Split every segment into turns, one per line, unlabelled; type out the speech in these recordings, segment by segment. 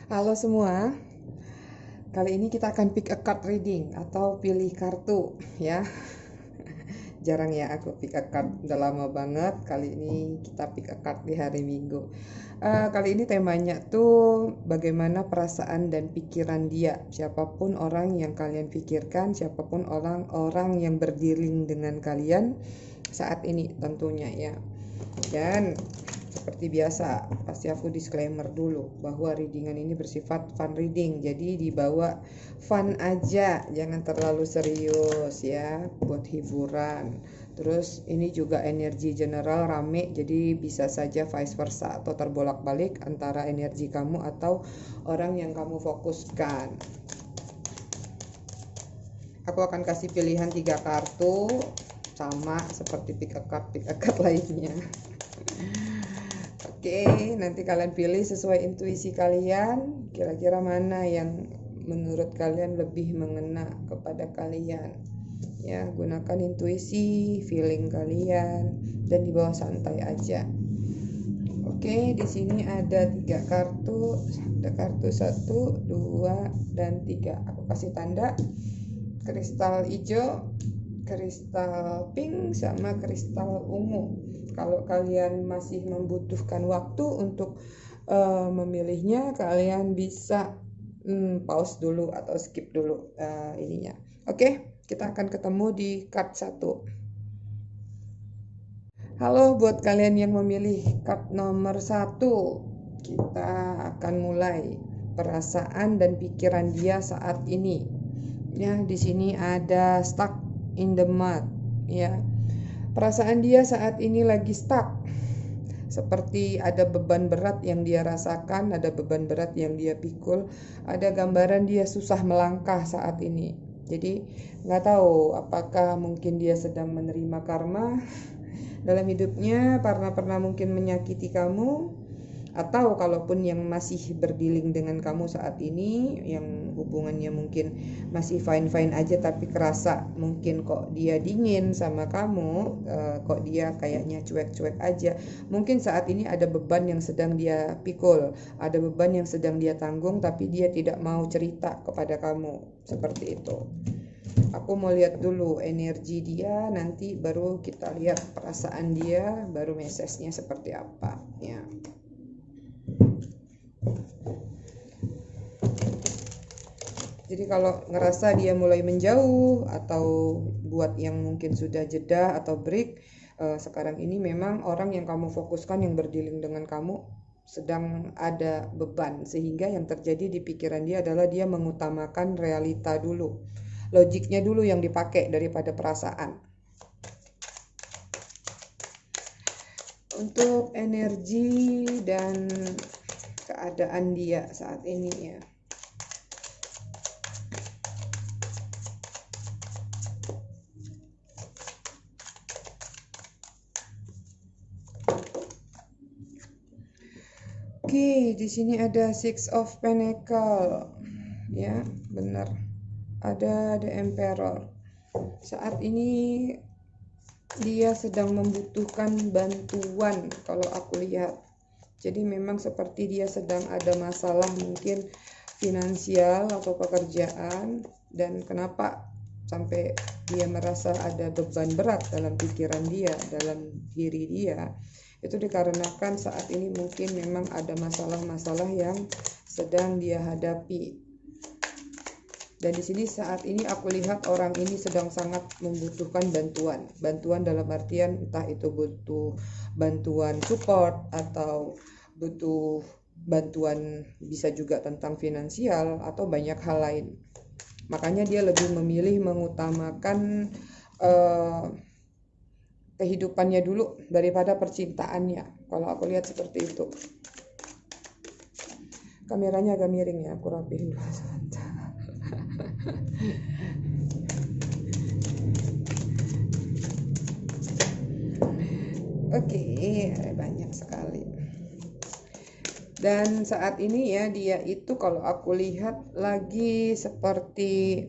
Halo semua, kali ini kita akan pick a card reading atau pilih kartu ya. Jarang ya aku pick a card, udah lama banget. Kali ini kita pick a card di hari Minggu. Kali ini temanya tuh bagaimana perasaan dan pikiran dia. Siapapun orang yang kalian pikirkan, siapapun orang-orang yang berdiri dengan kalian saat ini tentunya ya. Dan seperti biasa, pasti aku disclaimer dulu bahwa readingan ini bersifat fun reading. Jadi dibawa fun aja, jangan terlalu serius ya, buat hiburan. Terus ini juga energi general rame, jadi bisa saja vice versa atau terbolak-balik antara energi kamu atau orang yang kamu fokuskan. Aku akan kasih pilihan 3 kartu sama seperti pick a card lainnya. Oke, nanti kalian pilih sesuai intuisi kalian, kira-kira mana yang menurut kalian lebih mengena kepada kalian. Ya, gunakan intuisi, feeling kalian, dan dibawa santai aja. Oke, di sini ada 3 kartu, ada kartu 1, 2, dan 3. Aku kasih tanda kristal hijau, kristal pink, sama kristal ungu. Kalau kalian masih membutuhkan waktu untuk memilihnya, kalian bisa pause dulu atau skip dulu ininya. Oke, kita akan ketemu di card 1. Halo buat kalian yang memilih card nomor 1. Kita akan mulai perasaan dan pikiran dia saat ini. Ya, di sini ada stuck in the mud, ya. Perasaan dia saat ini lagi stuck. Seperti ada beban berat yang dia rasakan, ada beban berat yang dia pikul, ada gambaran dia susah melangkah saat ini. Jadi nggak tahu apakah mungkin dia sedang menerima karma dalam hidupnya karena pernah mungkin menyakiti kamu, atau kalaupun yang masih berdealing dengan kamu saat ini yang hubungannya mungkin masih fine-fine aja tapi kerasa mungkin kok dia dingin sama kamu, kok dia kayaknya cuek-cuek aja. Mungkin saat ini ada beban yang sedang dia pikul, ada beban yang sedang dia tanggung tapi dia tidak mau cerita kepada kamu, seperti itu. Aku mau lihat dulu energi dia, nanti baru kita lihat perasaan dia, baru message-nya seperti apa ya. Jadi kalau ngerasa dia mulai menjauh atau buat yang mungkin sudah jeda atau break, sekarang ini memang orang yang kamu fokuskan yang berdealing dengan kamu sedang ada beban, sehingga yang terjadi di pikiran dia adalah dia mengutamakan realita dulu. Logiknya dulu yang dipakai daripada perasaan. Untuk energi dan keadaan dia saat ini ya. Oke, di sini ada Six of Pentacle. Ya, benar. Ada The Emperor. Saat ini dia sedang membutuhkan bantuan kalau aku lihat. Jadi memang seperti dia sedang ada masalah mungkin finansial atau pekerjaan, dan kenapa sampai dia merasa ada beban berat dalam pikiran dia, dalam diri dia, itu dikarenakan saat ini mungkin memang ada masalah-masalah yang sedang dia hadapi. Dan di sini saat ini aku lihat orang ini sedang sangat membutuhkan bantuan. Bantuan dalam artian entah itu butuh bantuan support atau butuh bantuan, bisa juga tentang finansial atau banyak hal lain. Makanya dia lebih memilih mengutamakan kehidupannya dulu daripada percintaannya. Kalau aku lihat seperti itu. Kameranya agak miring ya, aku rapihin dulu sebentar. Oke, banyak sekali. Dan saat ini ya dia itu kalau aku lihat lagi seperti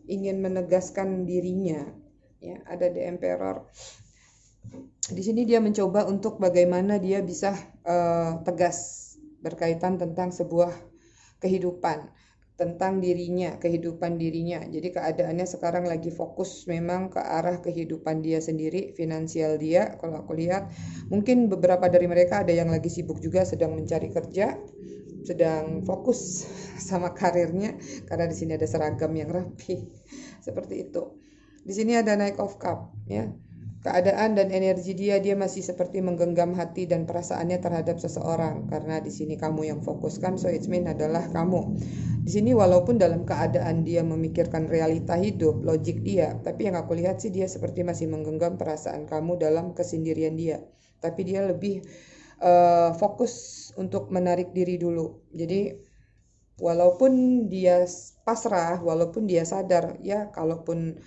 ingin menegaskan dirinya. Ya, ada The Emperor. Di sini dia mencoba untuk bagaimana dia bisa tegas berkaitan tentang sebuah kehidupan, tentang dirinya, kehidupan dirinya. Jadi keadaannya sekarang lagi fokus memang ke arah kehidupan dia sendiri, finansial dia. Kalau aku lihat, mungkin beberapa dari mereka ada yang lagi sibuk juga sedang mencari kerja, sedang fokus sama karirnya karena di sini ada seragam yang rapi. Seperti itu. Di sini ada Knight of Cup, ya. Keadaan dan energi dia masih seperti menggenggam hati dan perasaannya terhadap seseorang karena di sini kamu yang fokuskan, so it means adalah kamu. Di sini walaupun dalam keadaan dia memikirkan realita hidup, logik dia, tapi yang aku lihat sih dia seperti masih menggenggam perasaan kamu dalam kesendirian dia. Tapi dia lebih fokus untuk menarik diri dulu. Jadi walaupun dia pasrah, walaupun dia sadar, ya kalaupun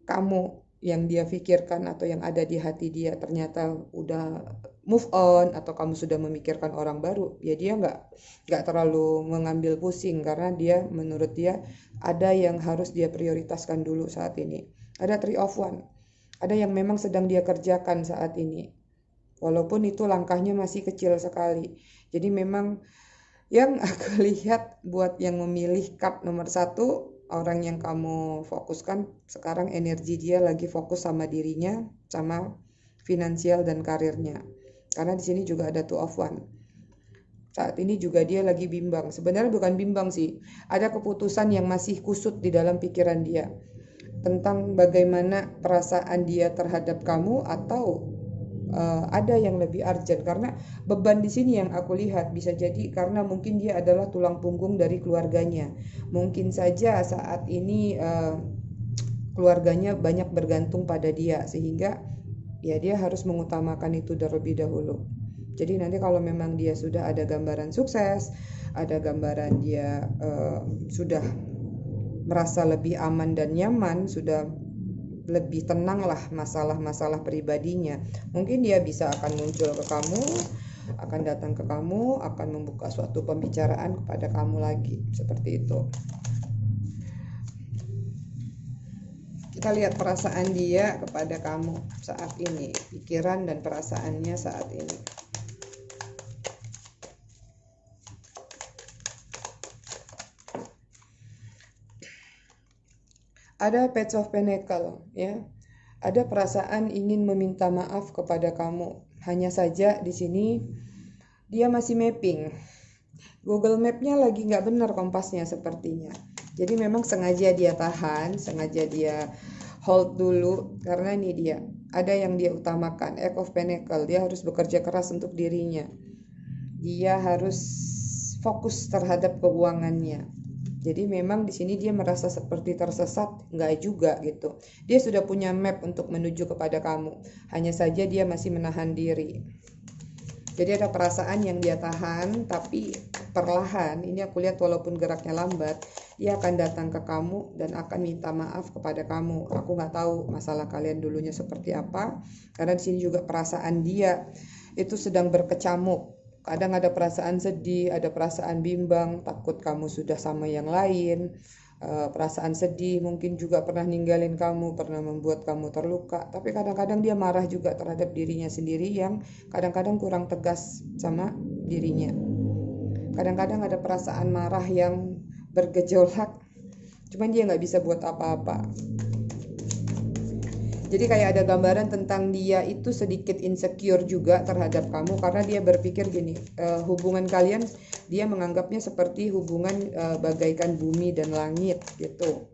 kamu yang dia pikirkan atau yang ada di hati dia ternyata udah move on atau kamu sudah memikirkan orang baru, ya dia nggak terlalu mengambil pusing karena dia menurut dia ada yang harus dia prioritaskan dulu saat ini. Ada Three of Wands, ada yang memang sedang dia kerjakan saat ini, walaupun itu langkahnya masih kecil sekali. Jadi memang yang aku lihat buat yang memilih cup nomor 1, orang yang kamu fokuskan sekarang energi dia lagi fokus sama dirinya, sama finansial dan karirnya. Karena di sini juga ada Two of Wands. Saat ini juga dia lagi bimbang. Sebenarnya bukan bimbang sih, ada keputusan yang masih kusut di dalam pikiran dia tentang bagaimana perasaan dia terhadap kamu atau ada yang lebih urgent karena beban di sini yang aku lihat bisa jadi karena mungkin dia adalah tulang punggung dari keluarganya. Mungkin saja saat ini keluarganya banyak bergantung pada dia sehingga ya dia harus mengutamakan itu terlebih dahulu. Jadi nanti kalau memang dia sudah ada gambaran sukses, ada gambaran dia sudah merasa lebih aman dan nyaman, sudah lebih tenang lah masalah-masalah pribadinya, mungkin dia bisa akan muncul ke kamu, akan datang ke kamu, akan membuka suatu pembicaraan kepada kamu lagi, seperti itu. Kita lihat perasaan dia kepada kamu saat ini, pikiran dan perasaannya saat ini. Ada Page of Pentacles, ya. Ada perasaan ingin meminta maaf kepada kamu. Hanya saja di sini dia masih mapping. Google Map-nya lagi nggak benar kompasnya sepertinya. Jadi memang sengaja dia tahan, sengaja dia hold dulu karena ini dia. Ada yang dia utamakan, Eight of Pentacles. Dia harus bekerja keras untuk dirinya. Dia harus fokus terhadap keuangannya. Jadi memang di sini dia merasa seperti tersesat, nggak juga gitu. Dia sudah punya map untuk menuju kepada kamu. Hanya saja dia masih menahan diri. Jadi ada perasaan yang dia tahan, tapi perlahan, ini aku lihat walaupun geraknya lambat, dia akan datang ke kamu dan akan minta maaf kepada kamu. Aku nggak tahu masalah kalian dulunya seperti apa, karena di sini juga perasaan dia itu sedang berkecamuk. Kadang ada perasaan sedih, ada perasaan bimbang, takut kamu sudah sama yang lain, perasaan sedih, mungkin juga pernah ninggalin kamu, pernah membuat kamu terluka. Tapi kadang-kadang dia marah juga terhadap dirinya sendiri yang kadang-kadang kurang tegas sama dirinya. Kadang-kadang ada perasaan marah yang bergejolak, cuman dia nggak bisa buat apa-apa. Jadi kayak ada gambaran tentang dia itu sedikit insecure juga terhadap kamu karena dia berpikir gini, hubungan kalian dia menganggapnya seperti hubungan bagaikan bumi dan langit gitu.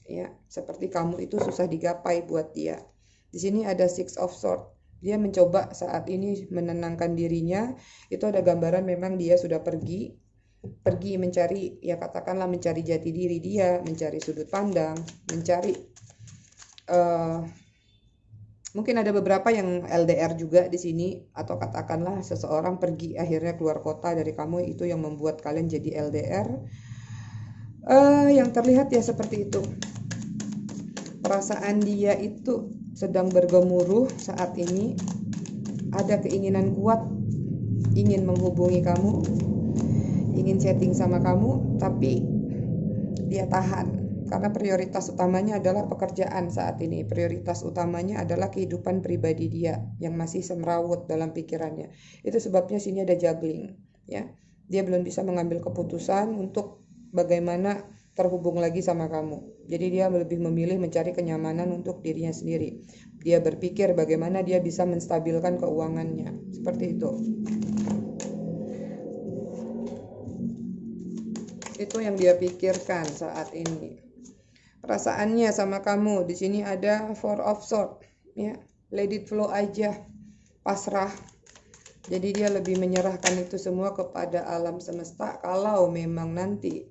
Ya, seperti kamu itu susah digapai buat dia. Di sini ada Six of Swords. Dia mencoba saat ini menenangkan dirinya. Itu ada gambaran memang dia sudah pergi mencari, ya katakanlah mencari jati diri dia, mencari sudut pandang, mencari mungkin ada beberapa yang LDR juga di sini, atau katakanlah seseorang pergi akhirnya keluar kota dari kamu, itu yang membuat kalian jadi LDR. Yang terlihat ya seperti itu. Perasaan dia itu sedang bergemuruh saat ini. Ada keinginan kuat, ingin menghubungi kamu, ingin chatting sama kamu, tapi dia tahan. Karena prioritas utamanya adalah pekerjaan saat ini. Prioritas utamanya adalah kehidupan pribadi dia yang masih semrawut dalam pikirannya. Itu sebabnya sini ada juggling, ya. Dia belum bisa mengambil keputusan untuk bagaimana terhubung lagi sama kamu. Jadi dia lebih memilih mencari kenyamanan untuk dirinya sendiri. Dia berpikir bagaimana dia bisa menstabilkan keuangannya. Seperti itu. Itu yang dia pikirkan saat ini. Perasaannya sama kamu, di sini ada Four of Swords, ya. Let it flow aja. Pasrah. Jadi dia lebih menyerahkan itu semua kepada alam semesta. Kalau memang nanti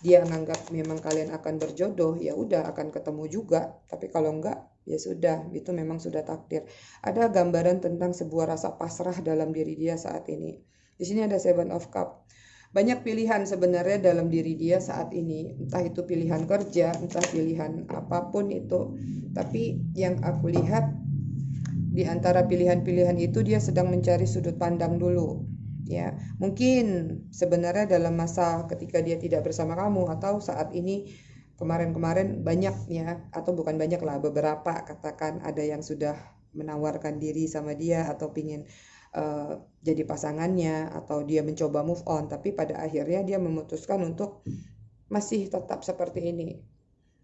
dia menganggap memang kalian akan berjodoh, ya udah akan ketemu juga. Tapi kalau enggak, ya sudah, itu memang sudah takdir. Ada gambaran tentang sebuah rasa pasrah dalam diri dia saat ini. Di sini ada Seven of Cups. Banyak pilihan sebenarnya dalam diri dia saat ini, entah itu pilihan kerja, entah pilihan apapun itu. Tapi yang aku lihat di antara pilihan-pilihan itu dia sedang mencari sudut pandang dulu. Ya, mungkin sebenarnya dalam masa ketika dia tidak bersama kamu atau saat ini kemarin-kemarin banyak ya, atau bukan banyak lah, beberapa katakan ada yang sudah menawarkan diri sama dia atau pingin jadi pasangannya atau dia mencoba move on, tapi pada akhirnya dia memutuskan untuk masih tetap seperti ini,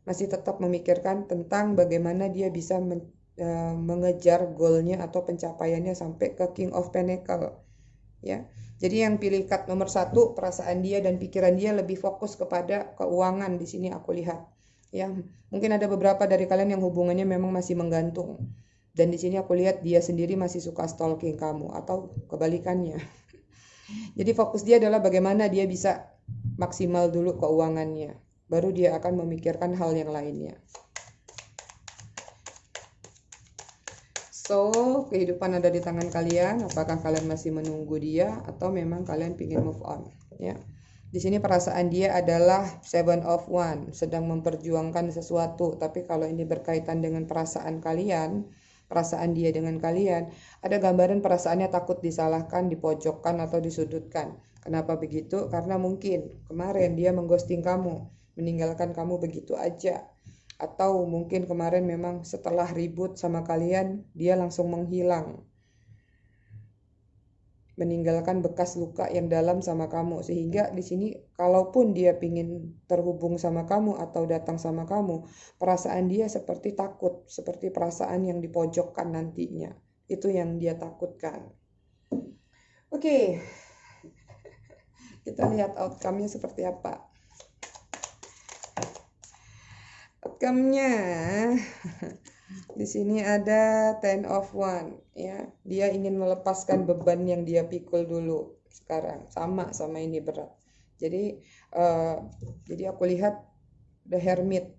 masih tetap memikirkan tentang bagaimana dia bisa mengejar goalnya atau pencapaiannya sampai ke King of Pentacles, ya. Jadi yang pilih card nomor 1, perasaan dia dan pikiran dia lebih fokus kepada keuangan di sini aku lihat. Ya, mungkin ada beberapa dari kalian yang hubungannya memang masih menggantung. Dan di sini aku lihat dia sendiri masih suka stalking kamu atau kebalikannya. Jadi fokus dia adalah bagaimana dia bisa maksimal dulu keuangannya. Baru dia akan memikirkan hal yang lainnya. So, kehidupan ada di tangan kalian. Apakah kalian masih menunggu dia atau memang kalian ingin move on? Ya. Di sini perasaan dia adalah Seven of Wands, sedang memperjuangkan sesuatu. Tapi kalau ini berkaitan dengan perasaan kalian, perasaan dia dengan kalian, ada gambaran perasaannya takut disalahkan, dipojokkan atau disudutkan. Kenapa begitu? Karena mungkin kemarin dia mengghosting kamu, meninggalkan kamu begitu aja. Atau mungkin kemarin memang setelah ribut sama kalian, dia langsung menghilang. Meninggalkan bekas luka yang dalam sama kamu. Sehingga di sini kalaupun dia pingin terhubung sama kamu atau datang sama kamu, perasaan dia seperti takut, seperti perasaan yang dipojokkan nantinya. Itu yang dia takutkan. Oke. Kita lihat outcome-nya seperti apa. Outcome-nya di sini ada Ten of Wands, ya. Dia ingin melepaskan beban yang dia pikul dulu sekarang. Sama ini berat. Jadi aku lihat The Hermit.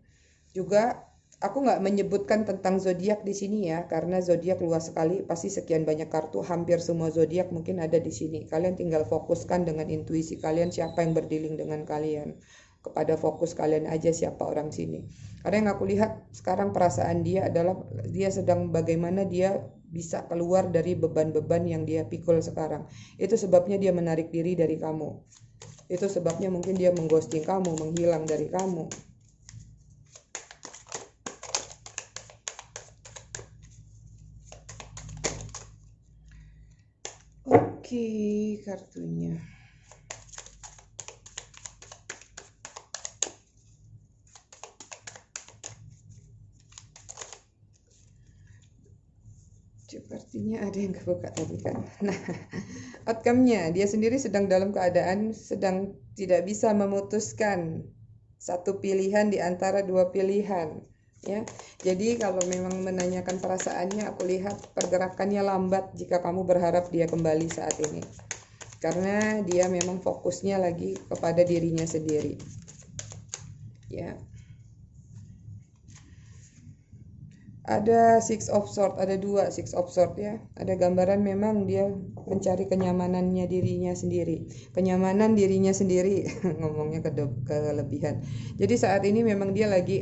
Juga aku nggak menyebutkan tentang zodiak di sini ya, karena zodiak luas sekali, pasti sekian banyak kartu, hampir semua zodiak mungkin ada di sini. Kalian tinggal fokuskan dengan intuisi kalian siapa yang berdealing dengan kalian. Kepada fokus kalian aja siapa orang sini. Karena yang aku lihat sekarang perasaan dia adalah dia sedang bagaimana dia bisa keluar dari beban-beban yang dia pikul sekarang. Itu sebabnya dia menarik diri dari kamu. Itu sebabnya mungkin dia mengghosting kamu, menghilang dari kamu. Oke, kartunya. Sepertinya ada yang kebuka tadi kan. Nah, outcome-nya dia sendiri sedang dalam keadaan sedang tidak bisa memutuskan satu pilihan di antara dua pilihan, ya. Jadi kalau memang menanyakan perasaannya, aku lihat pergerakannya lambat jika kamu berharap dia kembali saat ini. Karena dia memang fokusnya lagi kepada dirinya sendiri. Ya. Ada Six of Swords, ada 2 Six of Swords ya. Ada gambaran memang dia mencari kenyamanannya dirinya sendiri. Kenyamanan dirinya sendiri, ngomongnya kelebihan. Jadi saat ini memang dia lagi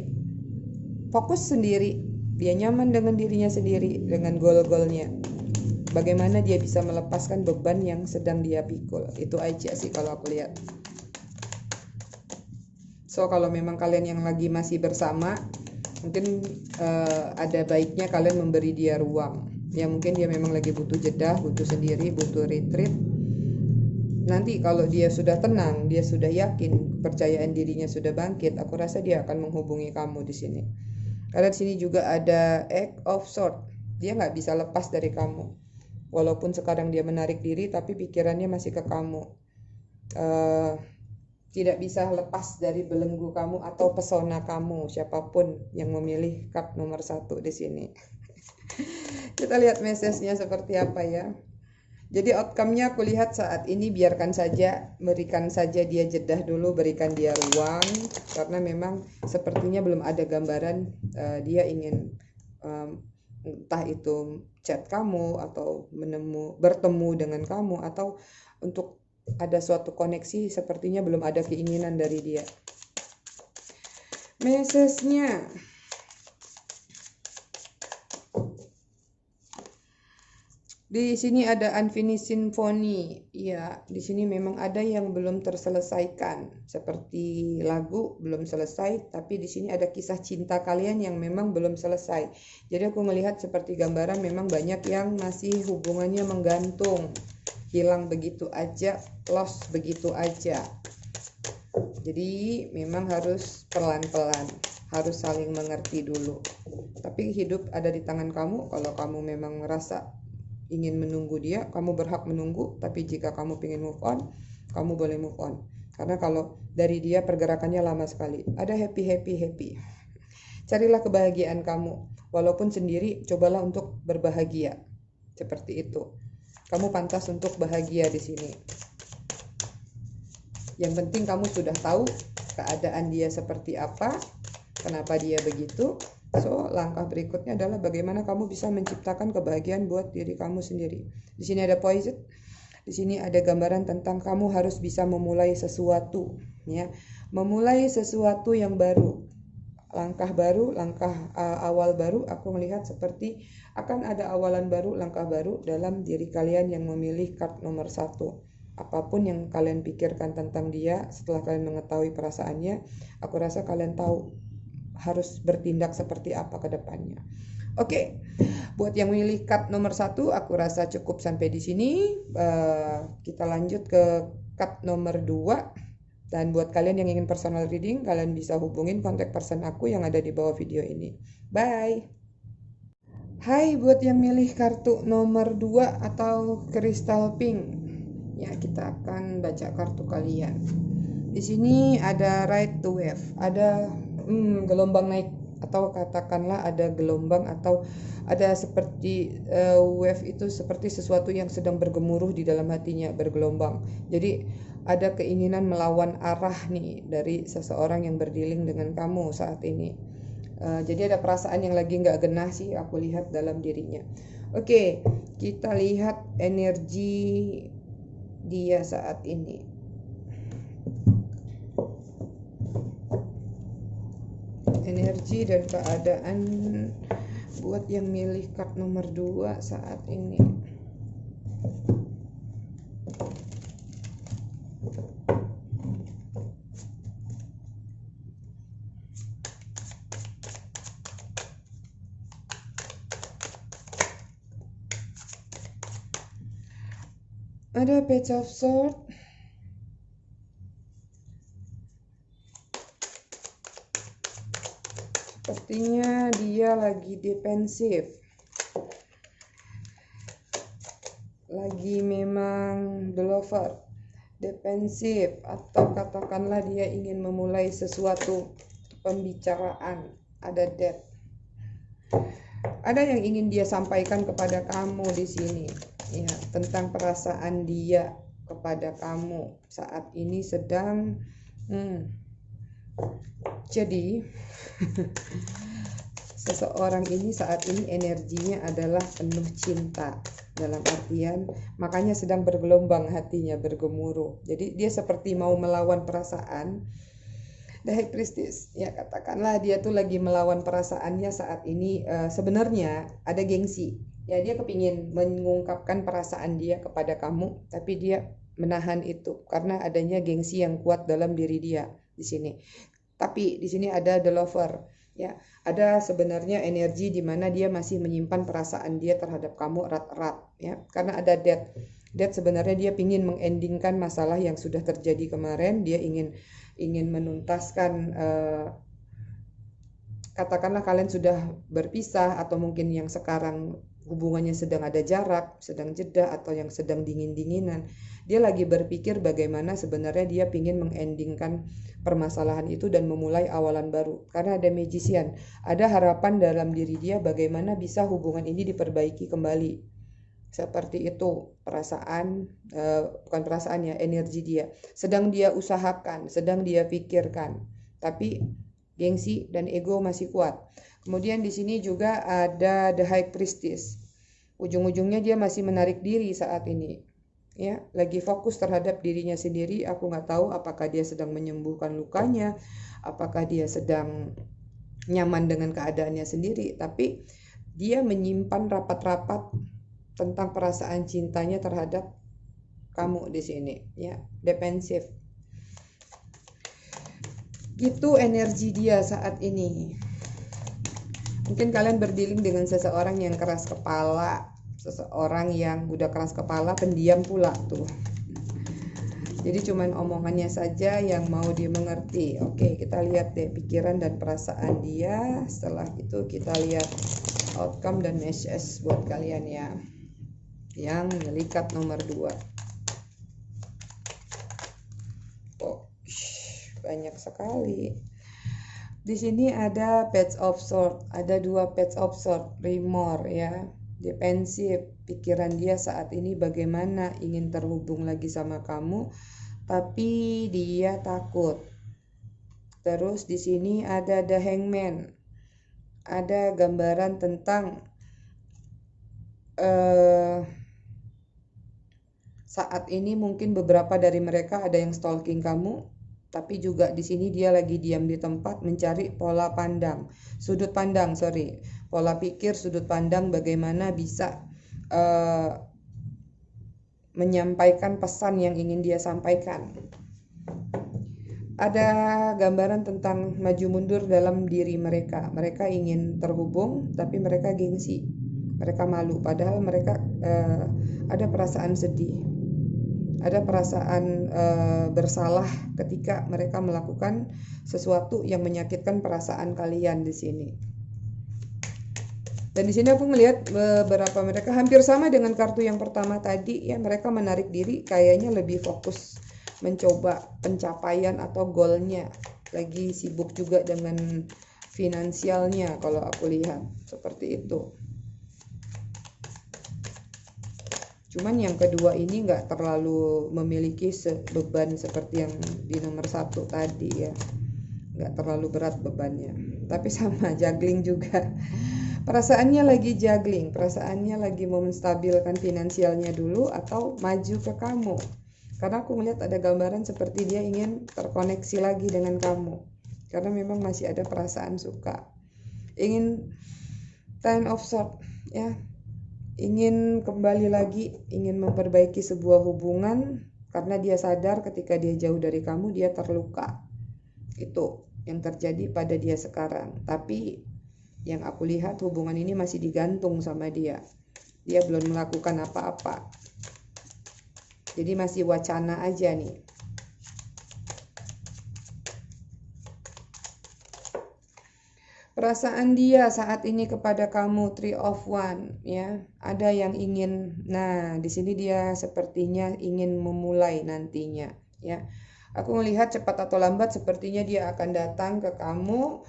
fokus sendiri. Dia nyaman dengan dirinya sendiri, dengan goal-goalnya. Bagaimana dia bisa melepaskan beban yang sedang dia pikul. Itu aja sih kalau aku lihat. So kalau memang kalian yang lagi masih bersama, mungkin ada baiknya kalian memberi dia ruang. Ya mungkin dia memang lagi butuh jeda, butuh sendiri, butuh retreat. Nanti kalau dia sudah tenang, dia sudah yakin, kepercayaan dirinya sudah bangkit, aku rasa dia akan menghubungi kamu di sini. Karena di sini juga ada Eight of Swords. Dia nggak bisa lepas dari kamu. Walaupun sekarang dia menarik diri, tapi pikirannya masih ke kamu. Tidak bisa lepas dari belenggu kamu atau pesona kamu, siapapun yang memilih card nomor 1 di sini. Kita lihat message-nya seperti apa ya. Jadi outcome-nya aku lihat saat ini biarkan saja, berikan saja dia jedah dulu, berikan dia ruang, karena memang sepertinya belum ada gambaran dia ingin entah itu chat kamu atau bertemu dengan kamu atau untuk ada suatu koneksi, sepertinya belum ada keinginan dari dia. Message-nya. Di sini ada unfinished symphony. Ya, di sini memang ada yang belum terselesaikan. Seperti lagu belum selesai, tapi di sini ada kisah cinta kalian yang memang belum selesai. Jadi aku melihat seperti gambaran memang banyak yang masih hubungannya menggantung. Hilang begitu aja, lost begitu aja. Jadi memang harus pelan-pelan, harus saling mengerti dulu. Tapi hidup ada di tangan kamu. Kalau kamu memang merasa ingin menunggu dia, kamu berhak menunggu. Tapi jika kamu ingin move on, kamu boleh move on. Karena kalau dari dia pergerakannya lama sekali. Ada happy. Carilah kebahagiaan kamu. Walaupun sendiri, cobalah untuk berbahagia. Seperti itu. Kamu pantas untuk bahagia di sini. Yang penting kamu sudah tahu keadaan dia seperti apa, kenapa dia begitu. So, langkah berikutnya adalah bagaimana kamu bisa menciptakan kebahagiaan buat diri kamu sendiri. Di sini ada poison. Di sini ada gambaran tentang kamu harus bisa memulai sesuatu, ya. Memulai sesuatu yang baru. Langkah baru, langkah awal baru, aku melihat seperti akan ada awalan baru, langkah baru dalam diri kalian yang memilih card nomor 1. Apapun yang kalian pikirkan tentang dia, setelah kalian mengetahui perasaannya, aku rasa kalian tahu harus bertindak seperti apa ke depannya. Oke, buat yang memilih card nomor 1, aku rasa cukup sampai di sini. Kita lanjut ke card nomor 2. Dan buat kalian yang ingin personal reading, kalian bisa hubungin kontak person aku yang ada di bawah video ini. Bye! Hai buat yang milih kartu nomor 2 atau crystal pink. Ya, kita akan baca kartu kalian. Di sini ada right to wave, ada gelombang naik, atau katakanlah ada gelombang, atau ada seperti wave itu seperti sesuatu yang sedang bergemuruh di dalam hatinya, bergelombang. Jadi ada keinginan melawan arah nih dari seseorang yang berdealing dengan kamu saat ini. Jadi ada perasaan yang lagi nggak genah sih aku lihat dalam dirinya. Oke, kita lihat energi dia saat ini. Energi dan keadaan buat yang milih card nomor 2 saat ini. Ada Page of Swords. Sepertinya dia lagi defensif. Lagi memang the lover. Defensif, atau katakanlah dia ingin memulai sesuatu pembicaraan. Ada death. Ada yang ingin dia sampaikan kepada kamu di sini. Ya, tentang perasaan dia kepada kamu saat ini sedang jadi seseorang ini saat ini energinya adalah penuh cinta, dalam artian makanya sedang bergelombang hatinya, bergemuruh. Jadi dia seperti mau melawan perasaan. The High Priestess, ya katakanlah dia tuh lagi melawan perasaannya saat ini. Sebenarnya ada gengsi. Ya, dia kepingin mengungkapkan perasaan dia kepada kamu, tapi dia menahan itu karena adanya gengsi yang kuat dalam diri dia di sini. Tapi di sini ada the lover, ya. Ada sebenarnya energi di mana dia masih menyimpan perasaan dia terhadap kamu erat-erat, ya. Karena ada death. That sebenarnya dia ingin mengendingkan masalah yang sudah terjadi kemarin. Dia ingin menuntaskan, katakanlah kalian sudah berpisah, atau mungkin yang sekarang hubungannya sedang ada jarak, sedang jeda, atau yang sedang dingin-dinginan. Dia lagi berpikir bagaimana sebenarnya dia ingin mengendingkan permasalahan itu dan memulai awalan baru. Karena ada magician, ada harapan dalam diri dia bagaimana bisa hubungan ini diperbaiki kembali. Seperti itu perasaan, bukan perasaan ya, energi dia. Sedang dia usahakan, sedang dia pikirkan. Tapi gengsi dan ego masih kuat. Kemudian di sini juga ada The High Priestess. Ujung-ujungnya dia masih menarik diri saat ini. Ya, lagi fokus terhadap dirinya sendiri. Aku nggak tahu apakah dia sedang menyembuhkan lukanya, apakah dia sedang nyaman dengan keadaannya sendiri, tapi dia menyimpan rapat-rapat tentang perasaan cintanya terhadap kamu di sini, ya, defensif. Itu energi dia saat ini. Mungkin kalian berdealing dengan seseorang yang keras kepala, seseorang yang udah keras kepala, pendiam pula tuh. Jadi cuman omongannya saja yang mau dimengerti. Oke, kita lihat deh pikiran dan perasaan dia. Setelah itu kita lihat outcome dan message buat kalian ya. Yang melikat nomor 2. Oh, banyak sekali. Di sini ada Page of Swords, ada 2 Page of Swords, remor ya, defensif. Pikiran dia saat ini bagaimana ingin terhubung lagi sama kamu, tapi dia takut. Terus di sini ada The Hangman, ada gambaran tentang saat ini mungkin beberapa dari mereka ada yang stalking kamu, tapi juga di sini dia lagi diam di tempat mencari pola pandang, pola pikir, sudut pandang bagaimana bisa menyampaikan pesan yang ingin dia sampaikan. Ada gambaran tentang maju mundur dalam diri mereka. Mereka ingin terhubung, tapi mereka gengsi, mereka malu, padahal mereka ada perasaan sedih, ada perasaan bersalah ketika mereka melakukan sesuatu yang menyakitkan perasaan kalian di sini. Dan di sini aku melihat beberapa mereka hampir sama dengan kartu yang pertama tadi ya, mereka menarik diri, kayaknya lebih fokus mencoba pencapaian atau goalnya, lagi sibuk juga dengan finansialnya kalau aku lihat seperti itu. Cuman yang kedua ini nggak terlalu memiliki beban seperti yang di nomor 1 tadi ya, nggak terlalu berat bebannya, tapi sama juggling juga. Perasaannya lagi juggling, perasaannya lagi mau menstabilkan finansialnya dulu atau maju ke kamu. Karena aku melihat ada gambaran seperti dia ingin terkoneksi lagi dengan kamu, karena memang masih ada perasaan suka. Ingin Ten of Swords ya, ingin kembali lagi, ingin memperbaiki sebuah hubungan, karena dia sadar ketika dia jauh dari kamu dia terluka. Itu yang terjadi pada dia sekarang. Tapi yang aku lihat hubungan ini masih digantung sama dia. Dia belum melakukan apa-apa. Jadi masih wacana aja nih. Perasaan dia saat ini kepada kamu, Three of Wands ya. Ada yang ingin, nah di sini dia sepertinya ingin memulai nantinya ya. Aku melihat cepat atau lambat sepertinya dia akan datang ke kamu,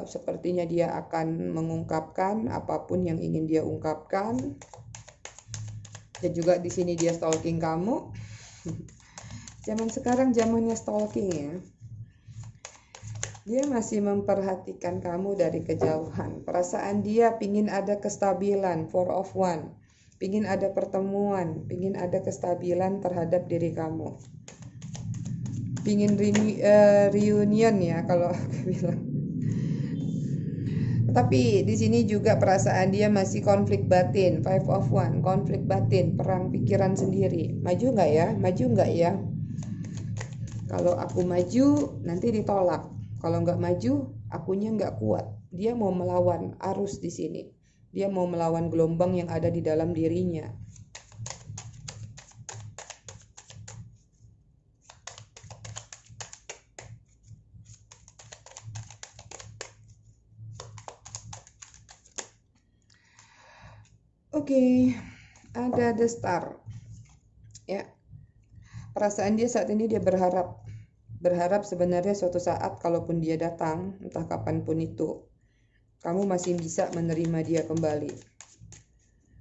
sepertinya dia akan mengungkapkan apapun yang ingin dia ungkapkan. Dan juga di sini dia stalking kamu. Zaman sekarang zamannya stalking ya. Dia masih memperhatikan kamu dari kejauhan. Perasaan dia pingin ada kestabilan, Four of Wands. Pingin ada pertemuan, pingin ada kestabilan terhadap diri kamu. Pingin reunion ya kalau aku bilang. Tapi di sini juga perasaan dia masih konflik batin, Five of Wands, konflik batin, perang pikiran sendiri. Maju nggak ya? Maju nggak ya? Kalau aku maju nanti ditolak. Kalau nggak maju, akunya nggak kuat. Dia mau melawan arus di sini. Dia mau melawan gelombang yang ada di dalam dirinya. Oke, ada The Star. Ya, perasaan dia saat ini dia berharap sebenarnya suatu saat kalaupun dia datang, entah kapanpun itu, kamu masih bisa menerima dia kembali.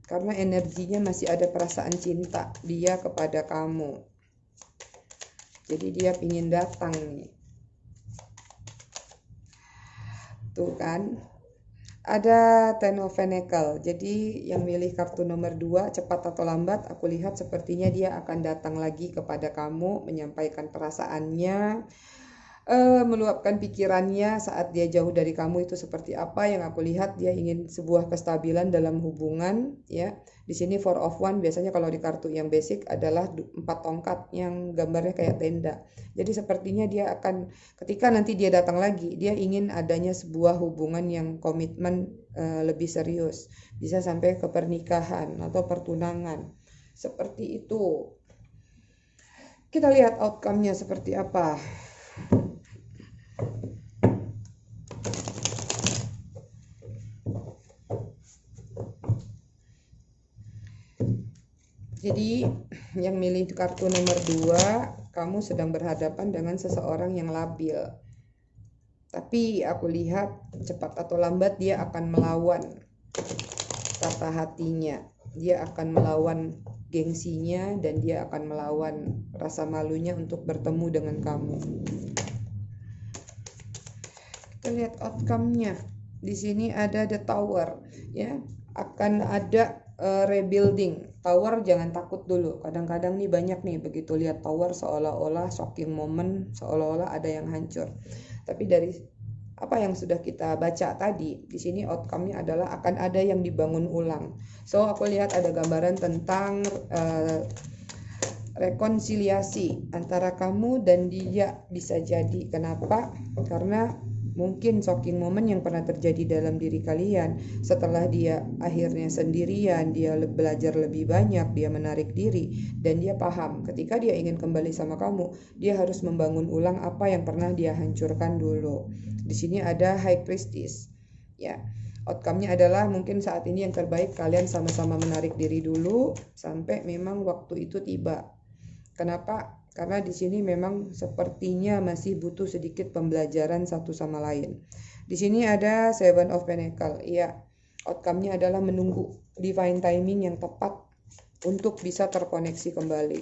Karena energinya masih ada perasaan cinta dia kepada kamu. Jadi dia ingin datang nih. Tuh kan. Ada Ten of Pentacle. Jadi yang milih kartu nomor 2, cepat atau lambat, aku lihat sepertinya dia akan datang lagi kepada kamu, menyampaikan perasaannya, meluapkan pikirannya saat dia jauh dari kamu itu seperti apa. Yang aku lihat dia ingin sebuah kestabilan dalam hubungan, ya. Di sini Four of Wands biasanya kalau di kartu yang basic adalah 4 tongkat yang gambarnya kayak tenda. Jadi sepertinya dia akan, ketika nanti dia datang lagi, dia ingin adanya sebuah hubungan yang komitmen lebih serius. Bisa sampai ke pernikahan atau pertunangan. Seperti itu. Kita lihat outcome-nya seperti apa. Jadi yang milih kartu nomor 2, kamu sedang berhadapan dengan seseorang yang labil. Tapi aku lihat cepat atau lambat dia akan melawan kata hatinya. Dia akan melawan gengsinya dan dia akan melawan rasa malunya untuk bertemu dengan kamu. Kita lihat outcome-nya. Di sini ada The Tower, ya. Akan ada rebuilding. Tower jangan takut dulu. Kadang-kadang nih banyak nih begitu lihat tower seolah-olah shocking moment, seolah-olah ada yang hancur. Tapi dari apa yang sudah kita baca tadi, di sini outcome-nya adalah akan ada yang dibangun ulang. So aku lihat ada gambaran tentang rekonsiliasi antara kamu dan dia bisa jadi. Kenapa? Karena mungkin shocking moment yang pernah terjadi dalam diri kalian, setelah dia akhirnya sendirian, dia belajar lebih banyak, dia menarik diri, dan dia paham ketika dia ingin kembali sama kamu, dia harus membangun ulang apa yang pernah dia hancurkan dulu. Di sini ada High Priestess, ya. Outcome-nya adalah mungkin saat ini yang terbaik kalian sama-sama menarik diri dulu sampai memang waktu itu tiba. Kenapa? Karena di sini memang sepertinya masih butuh sedikit pembelajaran satu sama lain. Di sini ada Seven of Pentacle. Iya, outcome-nya adalah menunggu divine timing yang tepat untuk bisa terkoneksi kembali.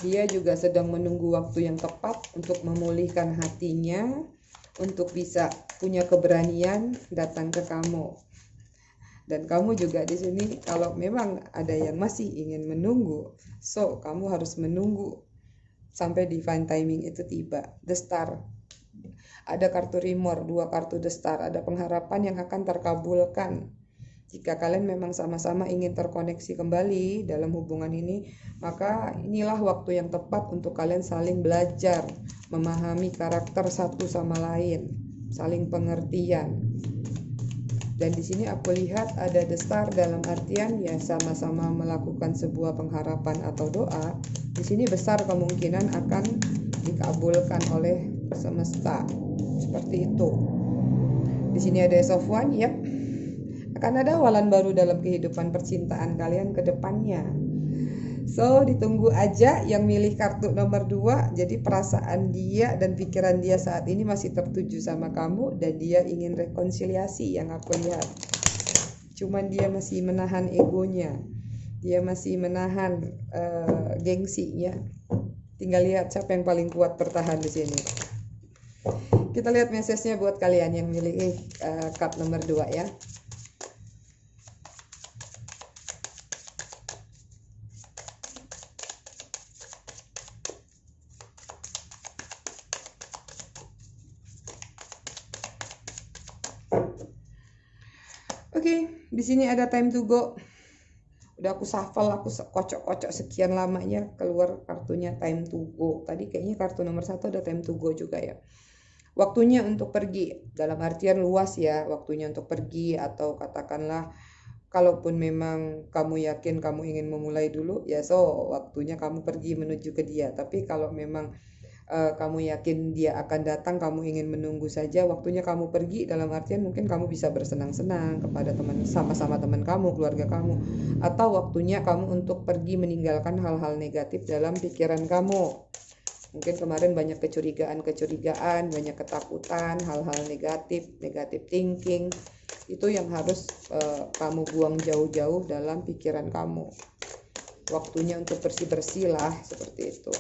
Dia juga sedang menunggu waktu yang tepat untuk memulihkan hatinya, untuk bisa punya keberanian datang ke kamu. Dan kamu juga di sini kalau memang ada yang masih ingin menunggu, so kamu harus menunggu sampai divine timing itu tiba. The Star. Ada kartu Remor, 2 kartu The Star, ada pengharapan yang akan terkabulkan. Jika kalian memang sama-sama ingin terkoneksi kembali dalam hubungan ini, maka inilah waktu yang tepat untuk kalian saling belajar, memahami karakter satu sama lain, saling pengertian. Dan di sini aku lihat ada The Star dalam artian ya sama-sama melakukan sebuah pengharapan atau doa. Di sini besar kemungkinan akan dikabulkan oleh semesta. Seperti itu. Di sini ada Ace of Wands, yep. Akan ada awalan baru dalam kehidupan percintaan kalian ke depannya. So ditunggu aja yang milih kartu nomor 2. Jadi perasaan dia dan pikiran dia saat ini masih tertuju sama kamu, dan dia ingin rekonsiliasi yang aku lihat. Cuman dia masih menahan egonya, dia masih menahan gengsinya. Tinggal lihat siapa yang paling kuat bertahan di sini. Kita lihat message-nya buat kalian yang milih kartu nomor 2 ya. Oke, di sini ada time to go. Udah aku shuffle, aku kocok-kocok sekian lamanya keluar kartunya time to go. Tadi kayaknya kartu nomor 1 ada time to go juga ya. Waktunya untuk pergi, dalam artian luas ya, waktunya untuk pergi, atau katakanlah kalaupun memang kamu yakin kamu ingin memulai dulu, ya so waktunya kamu pergi menuju ke dia. Tapi kalau memang kamu yakin dia akan datang, kamu ingin menunggu saja waktunya kamu pergi, dalam artian mungkin kamu bisa bersenang-senang kepada teman, sama-sama teman kamu, keluarga kamu, atau waktunya kamu untuk pergi meninggalkan hal-hal negatif dalam pikiran kamu. Mungkin kemarin banyak kecurigaan, banyak ketakutan, hal-hal negatif thinking, itu yang harus kamu buang jauh-jauh dalam pikiran kamu. Waktunya untuk bersih-bersih lah, seperti itu.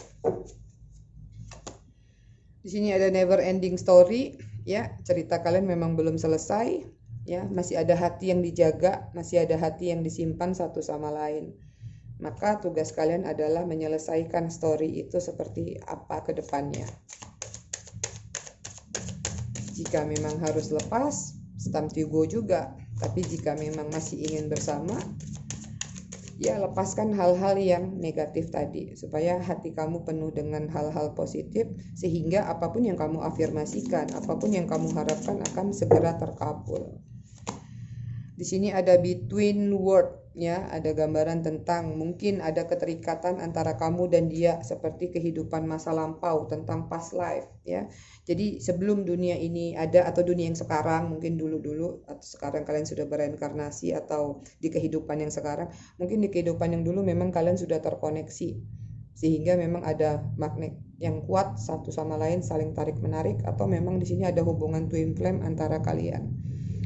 Di sini ada never ending story, ya, cerita kalian memang belum selesai, ya, masih ada hati yang dijaga, masih ada hati yang disimpan satu sama lain. Maka tugas kalian adalah menyelesaikan story itu seperti apa ke depannya. Jika memang harus lepas, it's time to go juga. Tapi jika memang masih ingin bersama, ya lepaskan hal-hal yang negatif tadi, supaya hati kamu penuh dengan hal-hal positif, sehingga apapun yang kamu afirmasikan, apapun yang kamu harapkan akan segera terkabul. Di sini ada between word, ya, ada gambaran tentang mungkin ada keterikatan antara kamu dan dia seperti kehidupan masa lampau, tentang past life, ya. Jadi sebelum dunia ini ada, atau dunia yang sekarang, mungkin dulu-dulu atau sekarang kalian sudah bereinkarnasi, atau di kehidupan yang sekarang, mungkin di kehidupan yang dulu memang kalian sudah terkoneksi, sehingga memang ada magnet yang kuat satu sama lain, saling tarik menarik, atau memang di sini ada hubungan twin flame antara kalian.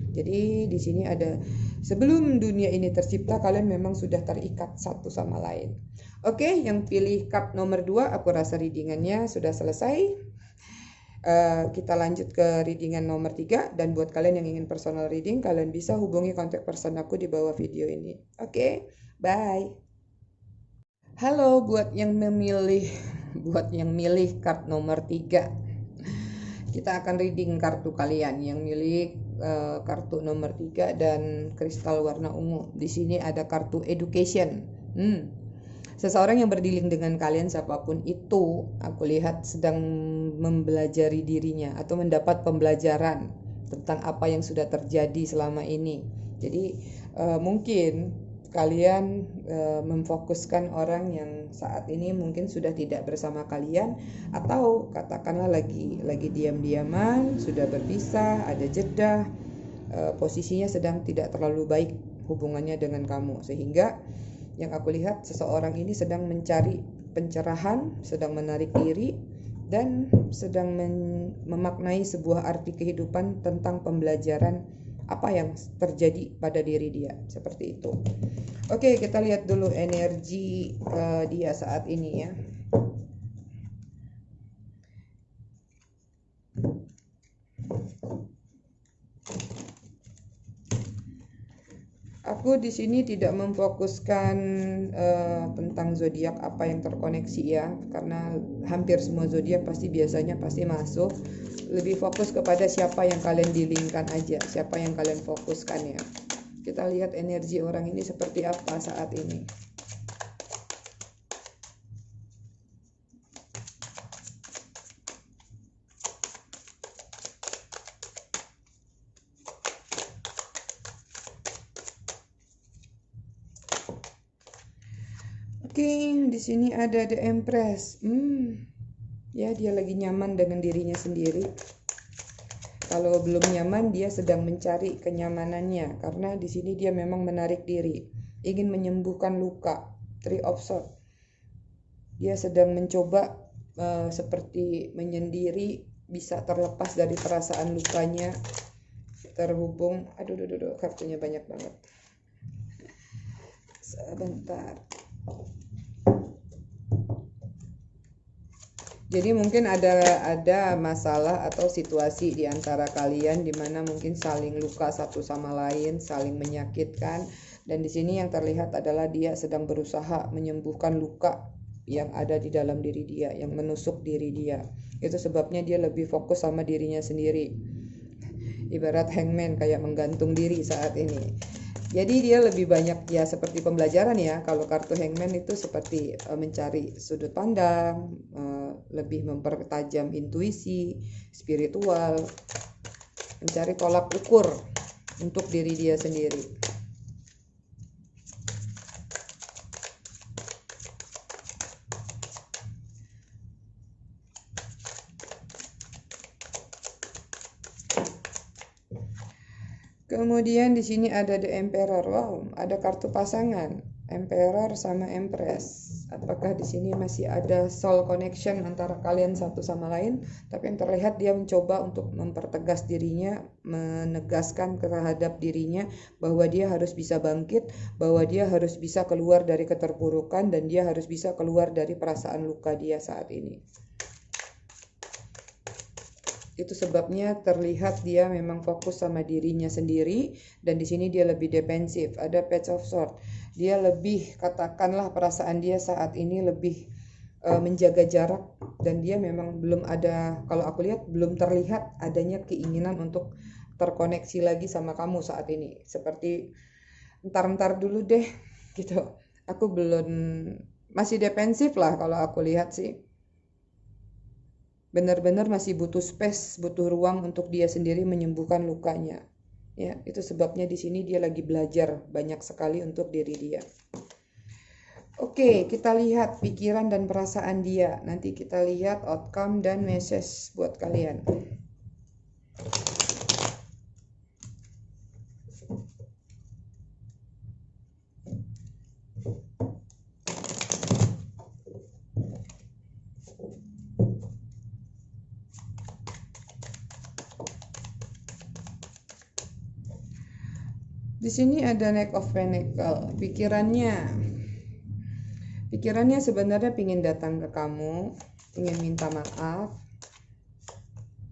Jadi di sini ada sebelum dunia ini tercipta kalian memang sudah terikat satu sama lain. Oke, yang pilih card nomor 2, aku rasa readingannya sudah selesai. Kita lanjut ke readingan nomor 3, dan buat kalian yang ingin personal reading, kalian bisa hubungi kontak person aku di bawah video ini. Oke, bye. Halo buat yang milih card nomor 3. Kita akan reading kartu kalian yang milih kartu nomor 3 dan kristal warna ungu. Di sini ada kartu education. Seseorang yang berdealing dengan kalian, siapapun itu, aku lihat sedang mempelajari dirinya atau mendapat pembelajaran tentang apa yang sudah terjadi selama ini. Jadi mungkin kalian memfokuskan orang yang saat ini mungkin sudah tidak bersama kalian, atau katakanlah lagi diam-diaman, sudah berpisah, ada jeda, posisinya sedang tidak terlalu baik hubungannya dengan kamu, sehingga yang aku lihat seseorang ini sedang mencari pencerahan, sedang menarik diri, dan sedang memaknai sebuah arti kehidupan tentang pembelajaran apa yang terjadi pada diri dia, seperti itu. Oke, kita lihat dulu energi dia saat ini, ya. Aku di sini tidak memfokuskan tentang zodiak apa yang terkoneksi, ya, karena hampir semua zodiak biasanya pasti masuk. Lebih fokus kepada siapa yang kalian dealingkan aja, siapa yang kalian fokuskan, ya. Kita lihat energi orang ini seperti apa saat ini. Oke, di sini ada The Empress. Ya, dia lagi nyaman dengan dirinya sendiri. Kalau belum nyaman, dia sedang mencari kenyamanannya, karena di sini dia memang menarik diri, ingin menyembuhkan luka. Three of Swords. Dia sedang mencoba seperti menyendiri, bisa terlepas dari perasaan lukanya, terhubung. Aduh, kartunya banyak banget. Sebentar. Jadi mungkin ada masalah atau situasi di antara kalian di mana mungkin saling luka satu sama lain, saling menyakitkan, dan di sini yang terlihat adalah dia sedang berusaha menyembuhkan luka yang ada di dalam diri dia, yang menusuk diri dia. Itu sebabnya dia lebih fokus sama dirinya sendiri. Ibarat hangman, kayak menggantung diri saat ini. Jadi dia lebih banyak, ya, seperti pembelajaran, ya. Kalau kartu hangman itu seperti mencari sudut pandang, lebih mempertajam intuisi, spiritual, mencari tolak ukur untuk diri dia sendiri. Kemudian di sini ada The Emperor. Wow, ada kartu pasangan Emperor sama Empress. Apakah di sini masih ada soul connection antara kalian satu sama lain? Tapi yang terlihat dia mencoba untuk mempertegas dirinya, menegaskan terhadap dirinya bahwa dia harus bisa bangkit, bahwa dia harus bisa keluar dari keterpurukan, dan dia harus bisa keluar dari perasaan luka dia saat ini. Itu sebabnya terlihat dia memang fokus sama dirinya sendiri, dan di sini dia lebih defensif. Ada Page of Swords. Dia lebih, katakanlah perasaan dia saat ini lebih menjaga jarak, dan dia memang belum ada, kalau aku lihat belum terlihat adanya keinginan untuk terkoneksi lagi sama kamu saat ini. Seperti ntar dulu deh gitu. Aku belum, masih defensif lah kalau aku lihat sih. Benar-benar masih butuh space, butuh ruang untuk dia sendiri menyembuhkan lukanya. Ya, itu sebabnya di sini dia lagi belajar banyak sekali untuk diri dia. Oke, kita lihat pikiran dan perasaan dia. Nanti kita lihat outcome dan message buat kalian. Di sini ada Knight of Pentacles. Pikirannya sebenarnya ingin datang ke kamu, ingin minta maaf.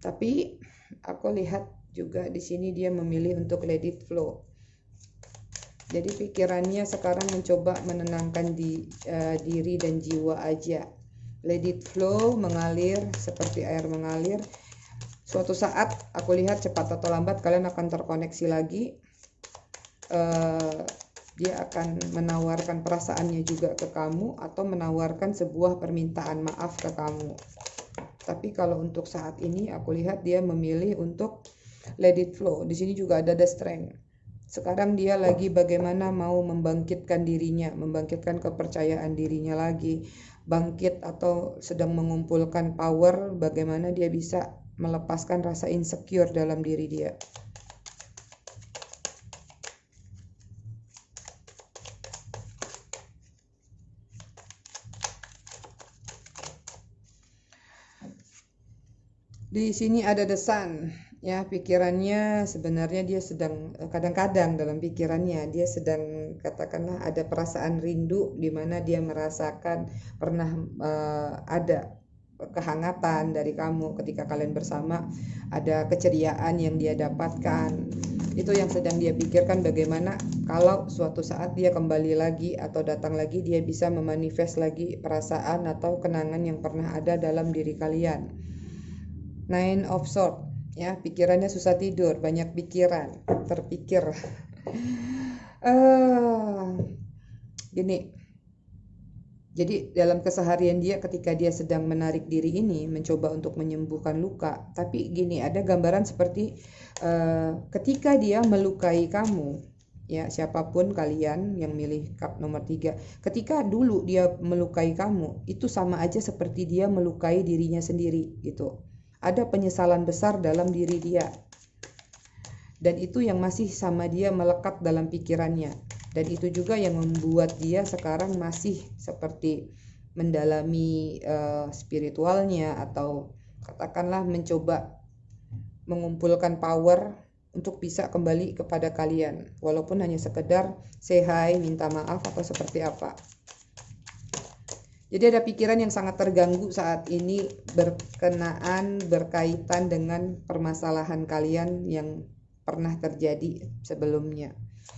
Tapi aku lihat juga di sini dia memilih untuk let it flow. Jadi pikirannya sekarang mencoba menenangkan diri dan jiwa aja. Let it flow, mengalir seperti air mengalir. Suatu saat aku lihat cepat atau lambat kalian akan terkoneksi lagi. Dia akan menawarkan perasaannya juga ke kamu, atau menawarkan sebuah permintaan maaf ke kamu. Tapi kalau untuk saat ini aku lihat dia memilih untuk let it flow. Di sini juga ada the strength. Sekarang dia lagi bagaimana mau membangkitkan dirinya, membangkitkan kepercayaan dirinya lagi, bangkit atau sedang mengumpulkan power, bagaimana dia bisa melepaskan rasa insecure dalam diri dia. Di sini ada the sun. Ya, pikirannya sebenarnya dia sedang, kadang-kadang dalam pikirannya dia sedang, katakanlah ada perasaan rindu, di mana dia merasakan pernah ada kehangatan dari kamu ketika kalian bersama, ada keceriaan yang dia dapatkan. Itu yang sedang dia pikirkan, bagaimana kalau suatu saat dia kembali lagi atau datang lagi, dia bisa memanifest lagi perasaan atau kenangan yang pernah ada dalam diri kalian. Nine of Swords, ya, pikirannya susah tidur, banyak pikiran, terpikir. Gini, jadi dalam keseharian dia ketika dia sedang menarik diri ini, mencoba untuk menyembuhkan luka. Tapi gini, ada gambaran seperti ketika dia melukai kamu, ya, siapapun kalian yang milih cup nomor 3, ketika dulu dia melukai kamu, itu sama aja seperti dia melukai dirinya sendiri gitu. Ada penyesalan besar dalam diri dia, dan itu yang masih sama dia melekat dalam pikirannya, dan itu juga yang membuat dia sekarang masih seperti mendalami spiritualnya, atau katakanlah mencoba mengumpulkan power untuk bisa kembali kepada kalian, walaupun hanya sekedar say hi, minta maaf, atau seperti apa. Jadi ada pikiran yang sangat terganggu saat ini berkaitan dengan permasalahan kalian yang pernah terjadi sebelumnya.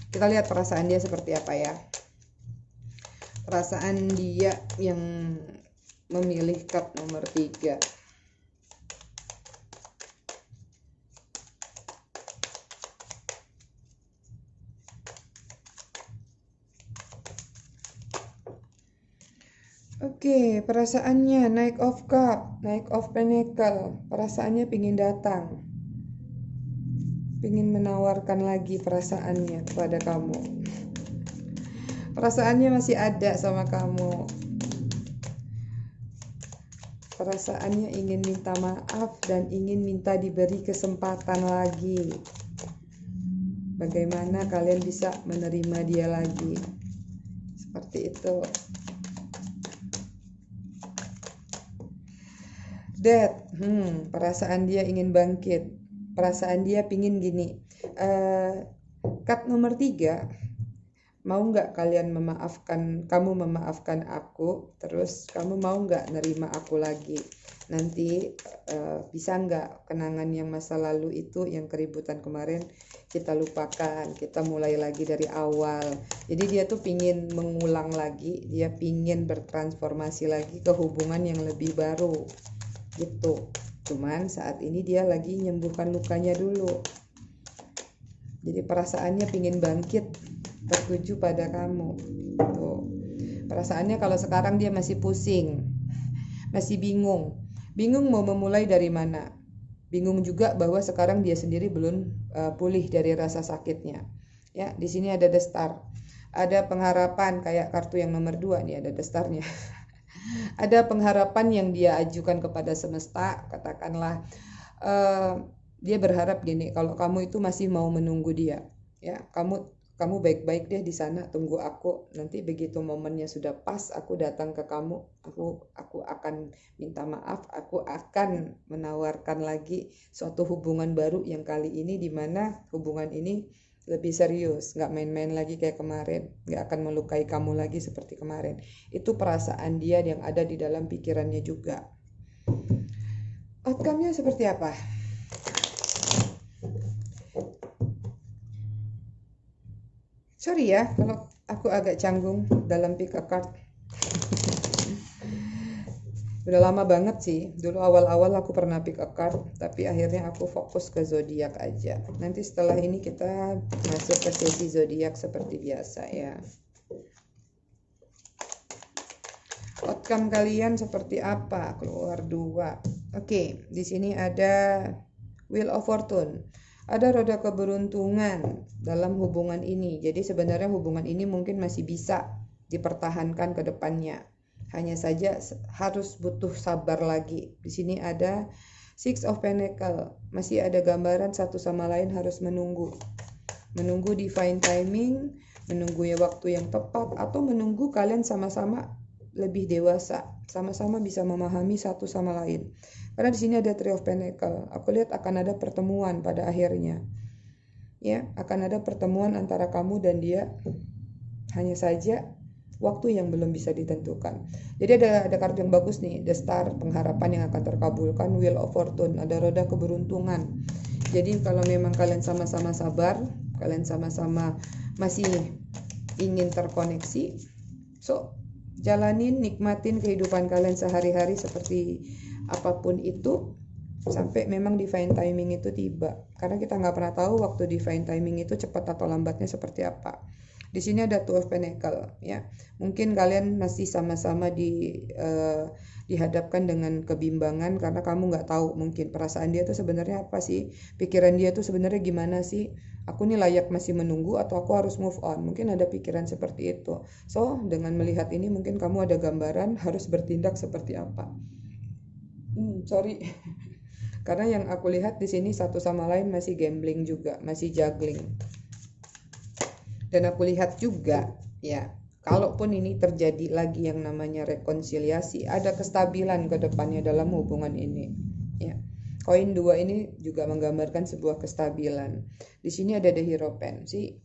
Kita lihat perasaan dia seperti apa ya. Perasaan dia yang memilih cup nomor 3. Oke, perasaannya Knight of Cup, Knight of Pentacles. Perasaannya pingin datang, pingin menawarkan lagi perasaannya kepada kamu. Perasaannya masih ada sama kamu. Perasaannya ingin minta maaf dan ingin minta diberi kesempatan lagi. bagaimana kalian bisa menerima dia lagi. Seperti itu. Death, perasaan dia ingin bangkit, perasaan dia pingin gini. Card nomor 3, mau nggak kalian kamu memaafkan aku, terus kamu mau nggak nerima aku lagi? Nanti bisa nggak kenangan yang masa lalu itu, yang keributan kemarin kita lupakan, kita mulai lagi dari awal. Jadi dia tuh pingin mengulang lagi, dia pingin bertransformasi lagi ke hubungan yang lebih baru gitu. Cuman saat ini dia lagi menyembuhkan lukanya dulu. Jadi perasaannya pingin bangkit, tertuju pada kamu. Tuh. Perasaannya kalau sekarang dia masih pusing, masih bingung mau memulai dari mana. Bingung juga bahwa sekarang dia sendiri belum pulih dari rasa sakitnya. Ya, di sini ada the star. Ada pengharapan kayak kartu yang nomor 2 nih, ada the starnya. Ada pengharapan yang dia ajukan kepada semesta, katakanlah dia berharap gini, kalau kamu itu masih mau menunggu dia, ya kamu baik-baik deh di sana, tunggu aku, nanti begitu momennya sudah pas, aku datang ke kamu, aku akan minta maaf, aku akan menawarkan lagi suatu hubungan baru yang kali ini dimana hubungan ini lebih serius, nggak main-main lagi kayak kemarin, nggak akan melukai kamu lagi seperti kemarin. Itu perasaan dia yang ada di dalam pikirannya juga. Outcome-nya seperti apa? Sorry ya kalau aku agak canggung dalam pick a card. Udah lama banget sih, dulu awal-awal aku pernah pick a card, tapi akhirnya aku fokus ke zodiak aja. Nanti setelah ini kita masuk ke sesi zodiak seperti biasa ya. Outcome kalian seperti apa? Keluar 2. Oke, di sini ada Wheel of Fortune. Ada roda keberuntungan dalam hubungan ini. Jadi sebenarnya hubungan ini mungkin masih bisa dipertahankan ke depannya. Hanya saja harus butuh sabar lagi. Di sini ada Six of Pentacles. Masih ada gambaran satu sama lain harus menunggu. Menunggu divine timing, menunggu waktu yang tepat, atau menunggu kalian sama-sama lebih dewasa, sama-sama bisa memahami satu sama lain. Karena di sini ada Three of Pentacles. Aku lihat akan ada pertemuan pada akhirnya. Ya, akan ada pertemuan antara kamu dan dia. Hanya saja waktu yang belum bisa ditentukan. Jadi ada kartu yang bagus nih, The Star, pengharapan yang akan terkabulkan, Wheel of Fortune, ada roda keberuntungan. Jadi kalau memang kalian sama-sama sabar, kalian sama-sama masih ingin terkoneksi, so jalanin, nikmatin kehidupan kalian sehari-hari seperti apapun itu, sampai memang divine timing itu tiba. Karena kita nggak pernah tahu waktu divine timing itu cepat atau lambatnya seperti apa. Di sini ada Two of Pentacles, ya. Mungkin kalian masih sama-sama dihadapkan dengan kebimbangan karena kamu nggak tahu mungkin perasaan dia tuh sebenarnya apa sih, pikiran dia tuh sebenarnya gimana sih. Aku nih layak masih menunggu atau aku harus move on. Mungkin ada pikiran seperti itu. So, dengan melihat ini mungkin kamu ada gambaran harus bertindak seperti apa. Sorry. Karena yang aku lihat di sini satu sama lain masih gambling juga, masih juggling. Dan aku lihat juga, ya, kalaupun ini terjadi lagi yang namanya rekonsiliasi, ada kestabilan ke depannya dalam hubungan ini. Ya. Koin 2 ini juga menggambarkan sebuah kestabilan. Di sini ada The Hierophant, sih.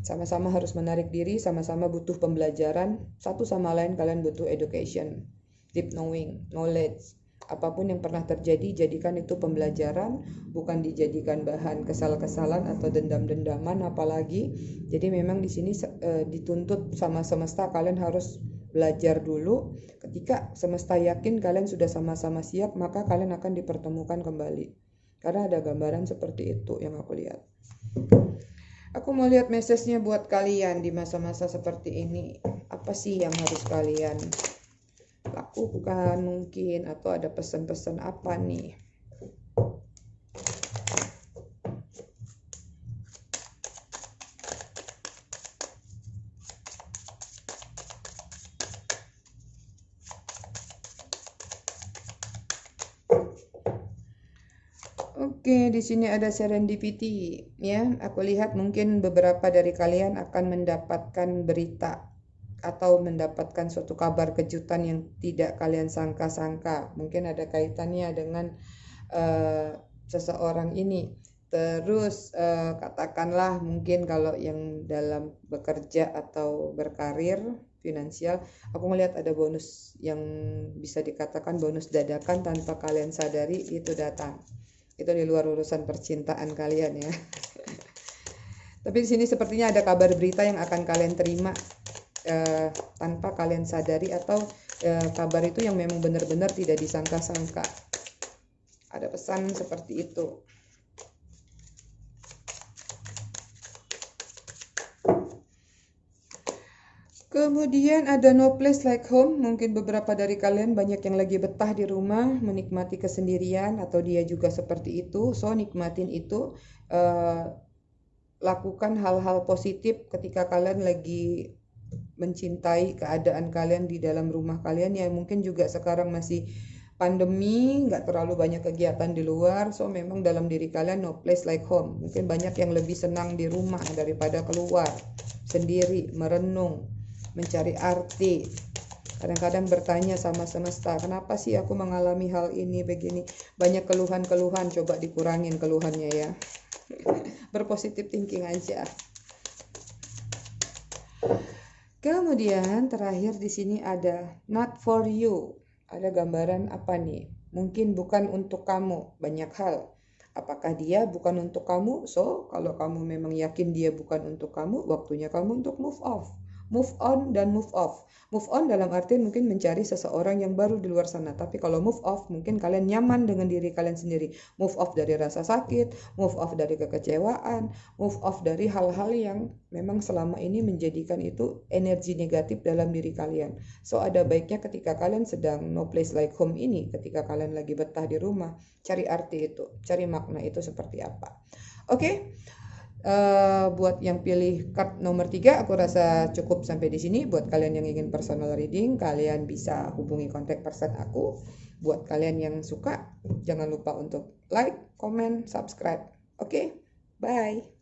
Sama-sama harus menarik diri, sama-sama butuh pembelajaran, satu sama lain kalian butuh education, deep knowing, knowledge. Apapun yang pernah terjadi, jadikan itu pembelajaran, bukan dijadikan bahan kesal-kesalan atau dendam-dendaman apalagi. Jadi memang di sini dituntut sama semesta, kalian harus belajar dulu. Ketika semesta yakin kalian sudah sama-sama siap, maka kalian akan dipertemukan kembali. Karena ada gambaran seperti itu yang aku lihat. Aku mau lihat message-nya buat kalian di masa-masa seperti ini. Apa sih yang harus kalian lakukan mungkin, atau ada pesan-pesan apa nih? Oke, di sini ada serendipity ya. Aku lihat mungkin beberapa dari kalian akan mendapatkan berita atau mendapatkan suatu kabar kejutan yang tidak kalian sangka-sangka. Mungkin ada kaitannya dengan seseorang ini. Terus katakanlah mungkin kalau yang dalam bekerja atau berkarir finansial, aku melihat ada bonus yang bisa dikatakan bonus dadakan tanpa kalian sadari itu datang. Itu di luar urusan percintaan kalian ya. Tapi di sini sepertinya ada kabar berita yang akan kalian terima tanpa kalian sadari, atau kabar itu yang memang benar-benar tidak disangka-sangka. Ada pesan seperti itu. Kemudian ada no place like home. Mungkin beberapa dari kalian banyak yang lagi betah di rumah, menikmati kesendirian, atau dia juga seperti itu. So nikmatin itu, lakukan hal-hal positif ketika kalian lagi mencintai keadaan kalian di dalam rumah kalian, ya mungkin juga sekarang masih pandemi, nggak terlalu banyak kegiatan di luar. So memang dalam diri kalian no place like home. Mungkin banyak yang lebih senang di rumah daripada keluar sendiri, merenung, mencari arti. Kadang-kadang bertanya sama semesta, kenapa sih aku mengalami hal ini begini? Banyak keluhan-keluhan, coba dikurangin keluhannya ya. Berpositif thinking aja. Kemudian terakhir di sini ada not for you. Ada gambaran apa nih? Mungkin bukan untuk kamu, banyak hal. Apakah dia bukan untuk kamu? So, kalau kamu memang yakin dia bukan untuk kamu, waktunya kamu untuk move off. Move on dan move off. Move on dalam artian mungkin mencari seseorang yang baru di luar sana. Tapi kalau move off, mungkin kalian nyaman dengan diri kalian sendiri. Move off dari rasa sakit, move off dari kekecewaan, move off dari hal-hal yang memang selama ini menjadikan itu energi negatif dalam diri kalian. So ada baiknya ketika kalian sedang no place like home ini, ketika kalian lagi betah di rumah, cari arti itu, cari makna itu seperti apa. Oke. Buat yang pilih card nomor 3, aku rasa cukup sampai di sini. Buat kalian yang ingin personal reading, kalian bisa hubungi kontak person aku. Buat kalian yang suka, jangan lupa untuk like, comment, subscribe. Oke, bye.